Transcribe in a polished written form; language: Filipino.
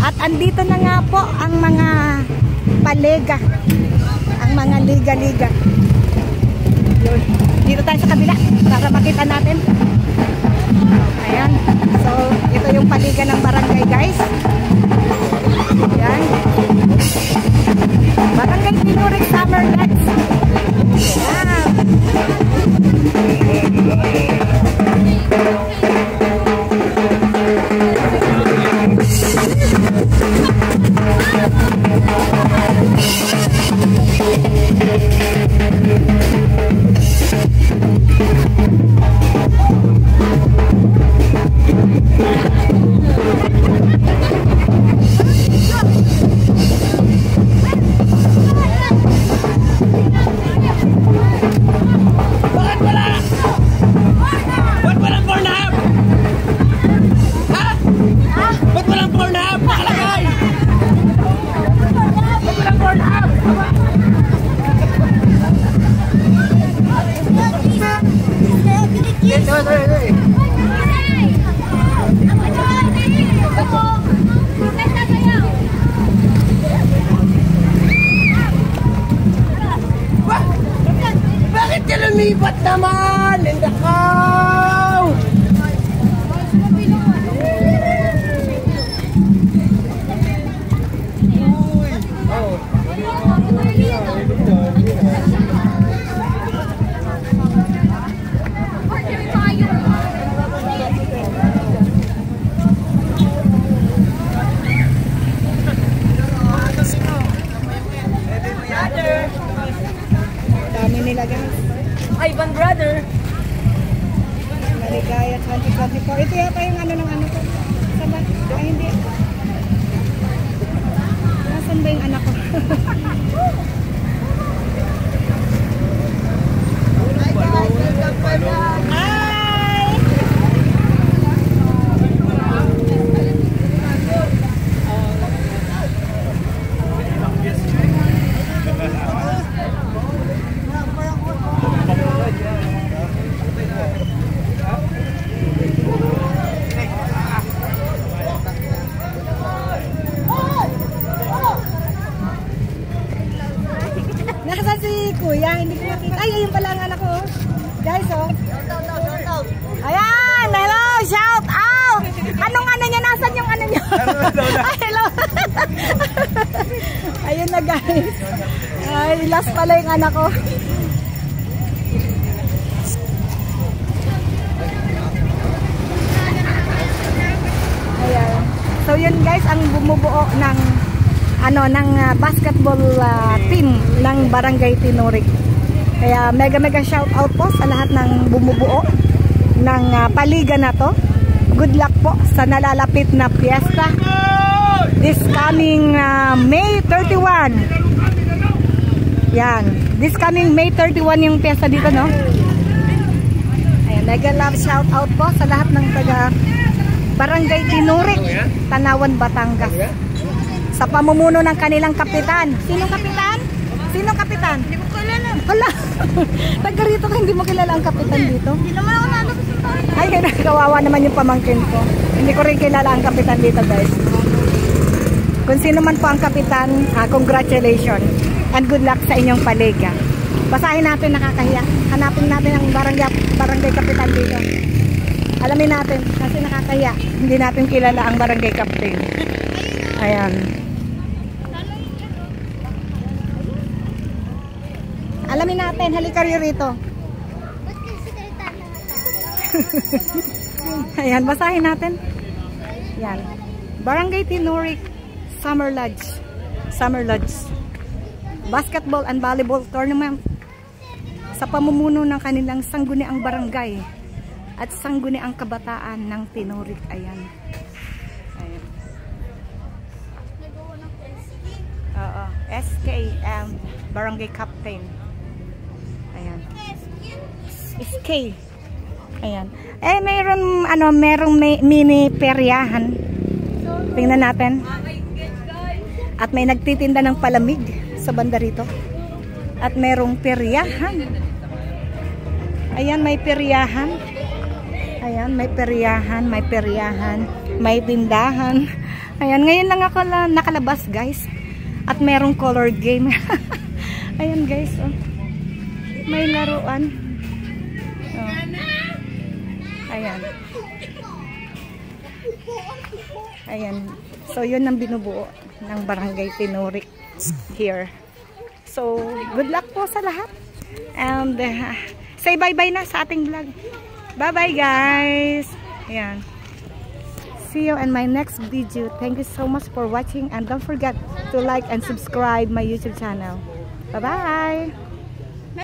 At andito na nga po ang mga palega. Ang mga liga-liga. Dito tayo sa kabila para makita natin. Ayan. So, ito yung paliga ng barangay, guys. Ayan. Barangay Tinurig Summer Lights. Ayan. Bakit ka lumipat naman? Lindakaw! Dami nila, guys. Ivan brother. Maligaya 2024. Ito yata yung ano ng ano ko. Saba? Ay, hindi. Nasaan ba yung anak ko? Nasaan si Kuya? Hindi ko makita. Ay, ayun pala ang anak ko. Guys, oh. Ayan! Hello! Shout out! Anong ano niya? Nasaan yung ano niya? Ay, hello! Ayun na, guys. Ay, last pala yung anak ko. Ayan. So, yun guys, ang bumubuo ng basketball team ng Barangay Tinurig. Kaya mega shout out po sa lahat ng bumubuo ng paliga na to. Good luck po sa nalalapit na fiesta this coming May 31. Yan, this coming May 31 yung fiesta dito, no? Ayan, mega love shout out po sa lahat ng taga Barangay Tinurig, Tanawan, Batangas. Sa pamumuno ng kanilang kapitan. Sinong kapitan? Sinong kapitan? Hindi ko kilala. Hala. Taga rito ka, hindi mo kilala ang kapitan dito? Hindi naman ako nalabas sa bahay. Ay, kawawa naman yung pamangkin ko. Hindi ko rin kilala ang kapitan dito, guys. Kung sino man po ang kapitan, congratulations. And good luck sa inyong paliga. Basahin natin, nakakahiya. Hanapin natin ang barangay kapitan dito. Alamin natin, kasi nakakahiya. Hindi natin kilala ang barangay captain. Ayan. Alamin natin, halika rito. Ayan, basahin natin. Yan. Barangay Tinurig Summer Lodge. Summer Lodge. Basketball and volleyball tournament. Sa pamumuno ng kanilang sangguniang barangay at sangguniang kabataan ng Tinurig. Ayan. Ayan. Oo. SKM Barangay Captain. Ayan. SK. Ayan. Eh, merong mini peryahan. Tingnan natin. At may nagtitinda ng palamig sa banda rito. At merong peryahan. Ayan, may peryahan. Ayan, may peryahan, may tindahan. Ayan, ngayon lang ako nakalabas guys. At merong color game. Ayan guys, oh. May laruan. Oh. Ayan. Ayan. So, yun ang binubuo ng Barangay Tinurik here. So, good luck po sa lahat. And, say bye-bye na sa ating vlog. Bye-bye guys. Ayan. See you in my next video. Thank you so much for watching. And don't forget to like and subscribe my YouTube channel. Bye-bye.